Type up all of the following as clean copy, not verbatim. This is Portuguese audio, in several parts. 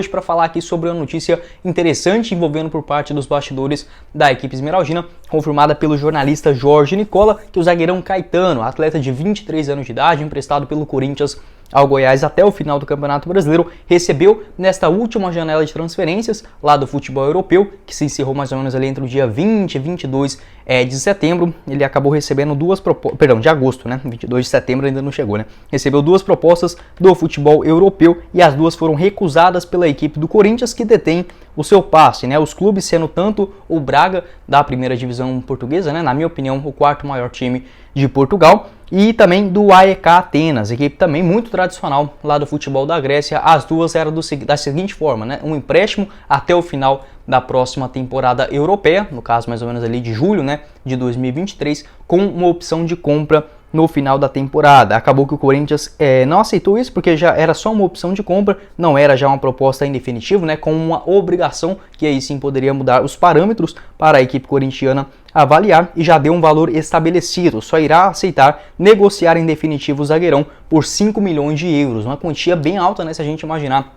Hoje para falar aqui sobre uma notícia interessante envolvendo por parte dos bastidores da equipe esmeraldina, confirmada pelo jornalista Jorge Nicola, que o zagueirão Caetano, atleta de 23 anos de idade, emprestado pelo Corinthians ao Goiás até o final do Campeonato Brasileiro, recebeu nesta última janela de transferências lá do futebol europeu, que se encerrou mais ou menos ali entre o dia 20 e 22 de setembro. Ele acabou recebendo de agosto, né? 22 de setembro ainda não chegou, né? Recebeu duas propostas do futebol europeu e as duas foram recusadas pela equipe do Corinthians, que detém o seu passe, né? Os clubes sendo tanto o Braga da primeira divisão portuguesa, né? Na minha opinião, o quarto maior time de Portugal, e também do AEK Atenas, equipe também muito tradicional lá do futebol da Grécia. As duas eram da seguinte forma, né? Um empréstimo até o final da próxima temporada europeia, no caso mais ou menos ali de julho, né, de 2023, com uma opção de compra no final da temporada. Acabou que o Corinthians não aceitou isso, porque já era só uma opção de compra, não era já uma proposta em definitivo, né, com uma obrigação que aí sim poderia mudar os parâmetros para a equipe corintiana avaliar, e já deu um valor estabelecido. Só irá aceitar negociar em definitivo o zagueirão por 5 milhões de euros, uma quantia bem alta, né, se a gente imaginar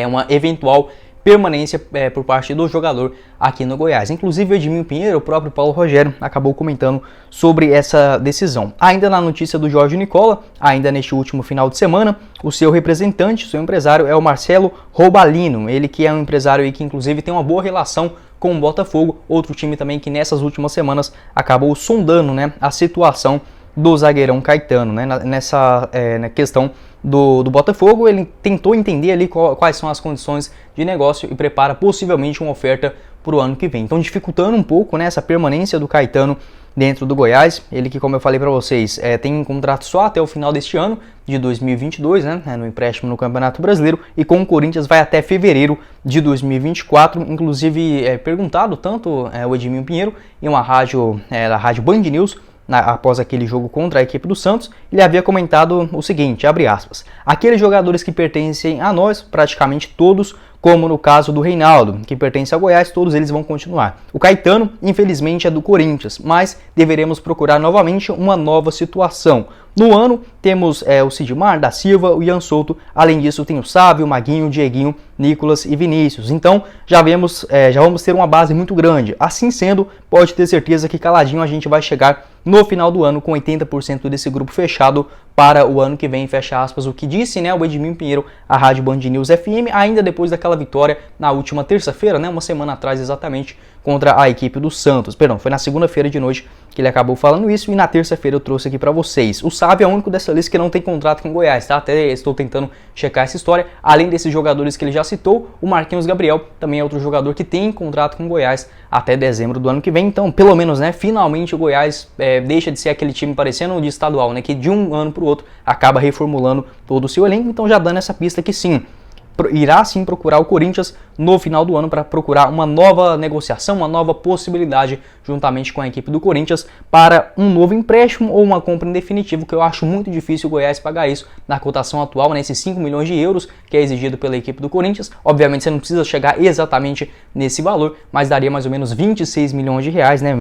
uma eventual permanência por parte do jogador aqui no Goiás. Inclusive o Edminho Pinheiro, o próprio Paulo Rogério, acabou comentando sobre essa decisão. Ainda na notícia do Jorge Nicola, ainda neste último final de semana, o seu representante, o seu empresário é o Marcelo Robalino, ele que é um empresário aí que inclusive tem uma boa relação com o Botafogo, outro time também que nessas últimas semanas acabou sondando, né, a situação do zagueirão Caetano, né, nessa na questão do Botafogo. Ele tentou entender ali quais são as condições de negócio e prepara possivelmente uma oferta para o ano que vem. Então, dificultando um pouco, né, essa permanência do Caetano dentro do Goiás. Ele que, como eu falei para vocês, tem um contrato só até o final deste ano, de 2022, né, no empréstimo no Campeonato Brasileiro, e com o Corinthians vai até fevereiro de 2024. Inclusive, perguntado tanto o Edminho Pinheiro em uma rádio, da Rádio Band News, após aquele jogo contra a equipe do Santos, ele havia comentado o seguinte, abre aspas: aqueles jogadores que pertencem a nós, praticamente todos, como no caso do Reinaldo, que pertence ao Goiás, todos eles vão continuar. O Caetano, infelizmente, é do Corinthians, mas deveremos procurar novamente uma nova situação. No ano, temos o Sidmar da Silva, o Ian Souto, além disso tem o Sávio, o Maguinho, o Dieguinho, Nicolas e Vinícius. Então, já vamos ter uma base muito grande. Assim sendo, pode ter certeza que caladinho a gente vai chegar no final do ano com 80% desse grupo fechado para o ano que vem, fecha aspas, o que disse, né, o Edminho Pinheiro à Rádio Band News FM, ainda depois daquela vitória na última terça-feira, né, uma semana atrás exatamente, contra a equipe do Santos. Perdão, foi na segunda-feira de noite que ele acabou falando isso, e na terça-feira eu trouxe aqui para vocês. O Sávio é o único dessa lista que não tem contrato com o Goiás, tá? Até estou tentando checar essa história. Além desses jogadores que ele já citou, o Marquinhos Gabriel também é outro jogador que tem contrato com o Goiás até dezembro do ano que vem. Então, pelo menos, né, finalmente o Goiás deixa de ser aquele time parecendo de estadual, né, que de um ano para o outro acaba reformulando todo o seu elenco. Então, já dando essa pista que sim, irá sim procurar o Corinthians no final do ano para procurar uma nova negociação, uma nova possibilidade juntamente com a equipe do Corinthians para um novo empréstimo ou uma compra em definitivo, que eu acho muito difícil o Goiás pagar isso na cotação atual, nesses 5 milhões de euros que é exigido pela equipe do Corinthians. Obviamente você não precisa chegar exatamente nesse valor, mas daria mais ou menos 26 milhões de reais, né?